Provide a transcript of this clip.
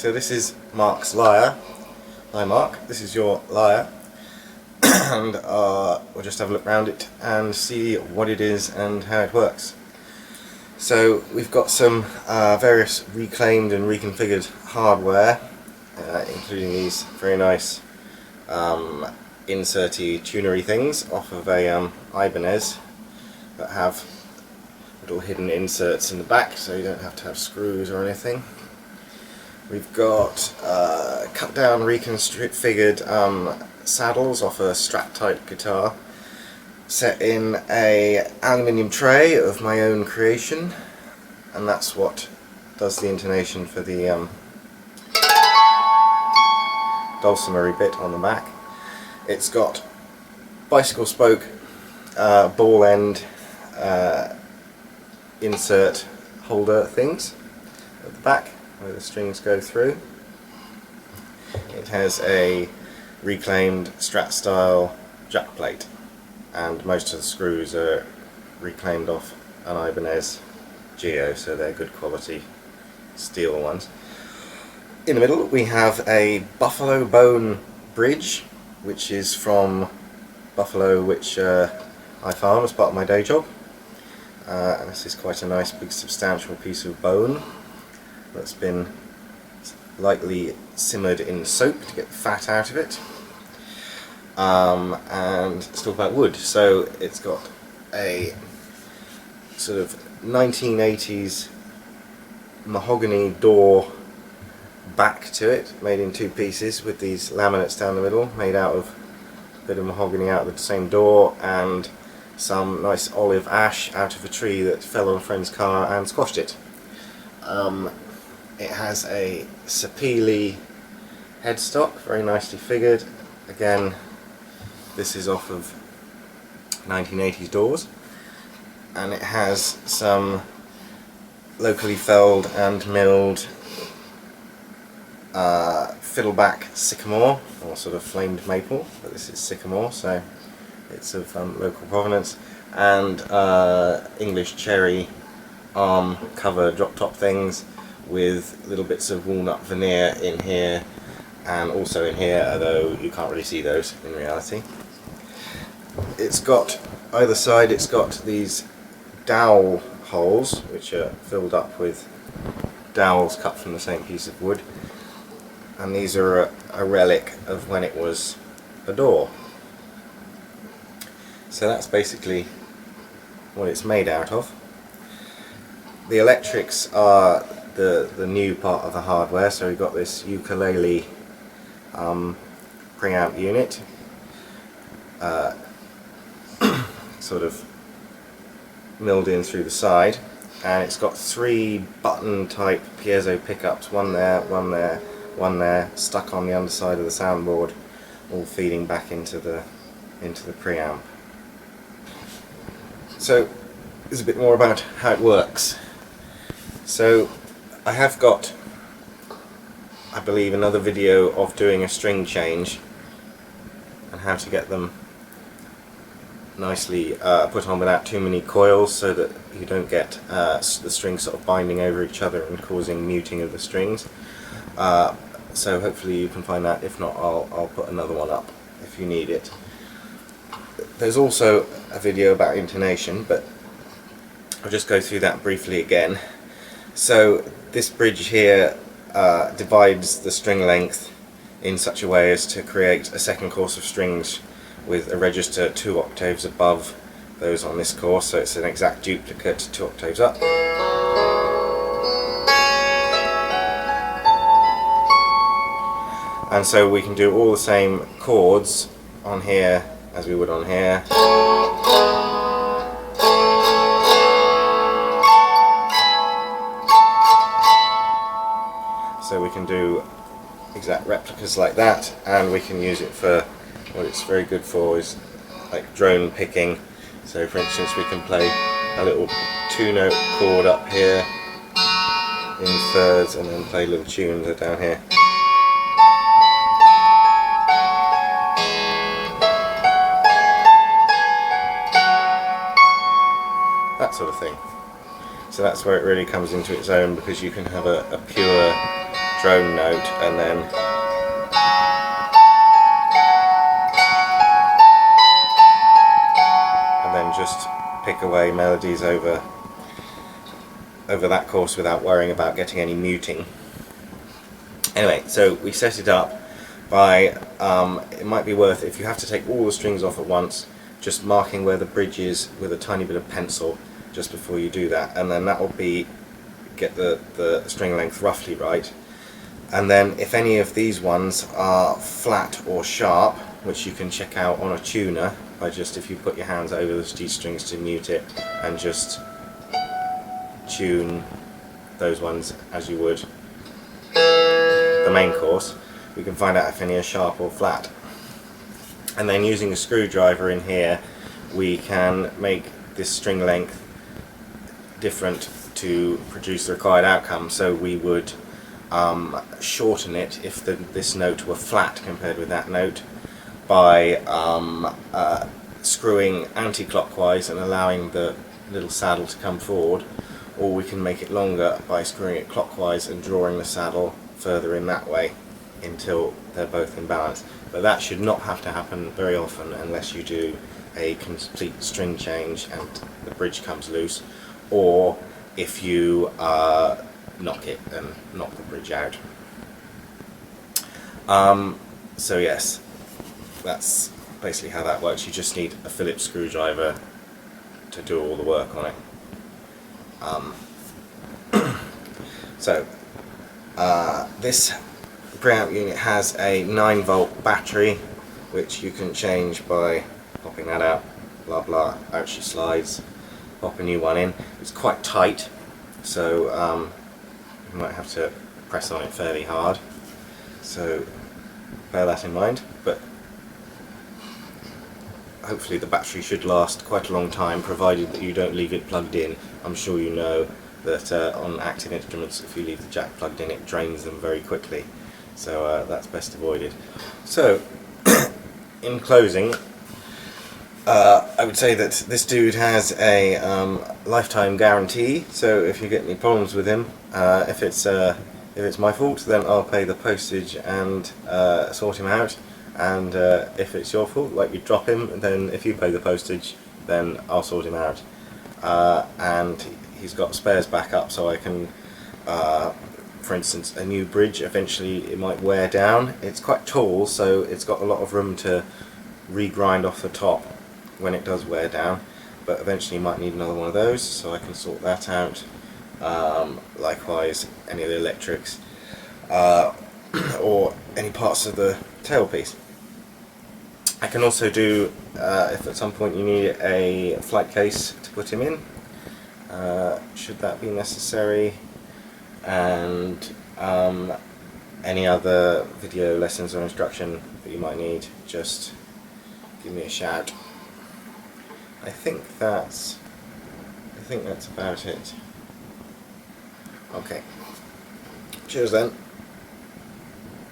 So this is Mark's lyre. Hi Mark, this is your lyre. And we'll just have a look around it and see what it is and how it works. So we've got some various reclaimed and reconfigured hardware, including these very nice inserty tunery things off of a Ibanez that have little hidden inserts in the back, so you don't have to have screws or anything. We've got cut down reconfigured saddles off a Strat type guitar, set in a aluminium tray of my own creation, and that's what does the intonation for the dulcimer bit on the back. It's got bicycle spoke ball end insert holder things at the back where the strings go through. It has a reclaimed Strat style jack plate, and most of the screws are reclaimed off an Ibanez Geo, so they're good quality steel ones. In the middle we have a buffalo bone bridge, which is from buffalo which I farm as part of my day job. And this is quite a nice big substantial piece of bone that's been lightly simmered in soap to get the fat out of it. And let's talk about wood. So it's got a sort of 1980s mahogany door back to it, made in two pieces with these laminates down the middle, made out of a bit of mahogany out of the same door, and some nice olive ash out of a tree that fell on a friend's car and squashed it. It has a sapele headstock, very nicely figured. Again, this is off of 1980s doors, and it has some locally felled and milled fiddleback sycamore, or sort of flamed maple, but this is sycamore, so it's of local provenance, and English cherry arm cover drop top things with little bits of walnut veneer in here and also in here, although you can't really see those in reality. It's got, either side it's got these dowel holes which are filled up with dowels cut from the same piece of wood, and these are a relic of when it was a door. So that's basically what it's made out of. The electrics are the new part of the hardware, so we've got this ukulele preamp unit, sort of milled in through the side, and it's got three button type piezo pickups, one there, one there, one there, stuck on the underside of the soundboard, all feeding back into the preamp. So there's a bit more about how it works. So I have got, I believe, another video of doing a string change and how to get them nicely put on without too many coils, so that you don't get the strings sort of binding over each other and causing muting of the strings. So hopefully you can find that. If not, I'll put another one up if you need it. There's also a video about intonation, but I'll just go through that briefly again. So this bridge here divides the string length in such a way as to create a second course of strings with a register 2 octaves above those on this course, so it's an exact duplicate 2 octaves up. And so we can do all the same chords on here as we would on here. So we can do exact replicas like that, and we can use it for what it's very good for is like drone picking. So for instance, we can play a little 2-note chord up here in thirds and then play little tunes down here. That sort of thing. So that's where it really comes into its own, because you can have a pure drone note, and then just pick away melodies over that course without worrying about getting any muting. Anyway, so we set it up by, it might be worth, if you have to take all the strings off at once, just marking where the bridge is with a tiny bit of pencil just before you do that, and then that will get the string length roughly right. And then if any of these ones are flat or sharp, which you can check out on a tuner by just, if you put your hands over the D strings to mute it and just tune those ones as you would the main course, we can find out if any are sharp or flat. And then using a screwdriver in here, we can make this string length different to produce the required outcome. So we would shorten it if this note were flat compared with that note by screwing anti-clockwise and allowing the little saddle to come forward, or we can make it longer by screwing it clockwise and drawing the saddle further in that way until they're both in balance. But that should not have to happen very often unless you do a complete string change and the bridge comes loose, or if you knock it and knock the bridge out. So yes, that's basically how that works. You just need a Phillips screwdriver to do all the work on it. This preamp unit has a 9-volt battery, which you can change by popping that out, blah blah, out she slides, pop a new one in. It's quite tight, so you might have to press on it fairly hard, so bear that in mind. But hopefully the battery should last quite a long time, provided that you don't leave it plugged in. I'm sure you know that on active instruments, if you leave the jack plugged in, it drains them very quickly, so that's best avoided. So in closing, I would say that this dude has a lifetime guarantee, so if you get any problems with him, if it's my fault, then I'll pay the postage and sort him out, and if it's your fault, like you drop him, then if you pay the postage, then I'll sort him out. And he's got spares backup, so I can, for instance, a new bridge, eventually it might wear down. It's quite tall, so it's got a lot of room to regrind off the top when it does wear down, but eventually you might need another one of those, so I can sort that out. Likewise, any of the electrics, or any parts of the tailpiece. I can also do, if at some point you need a flight case to put him in, should that be necessary, and any other video lessons or instruction that you might need, just give me a shout. I think that's about it. Okay. Cheers then.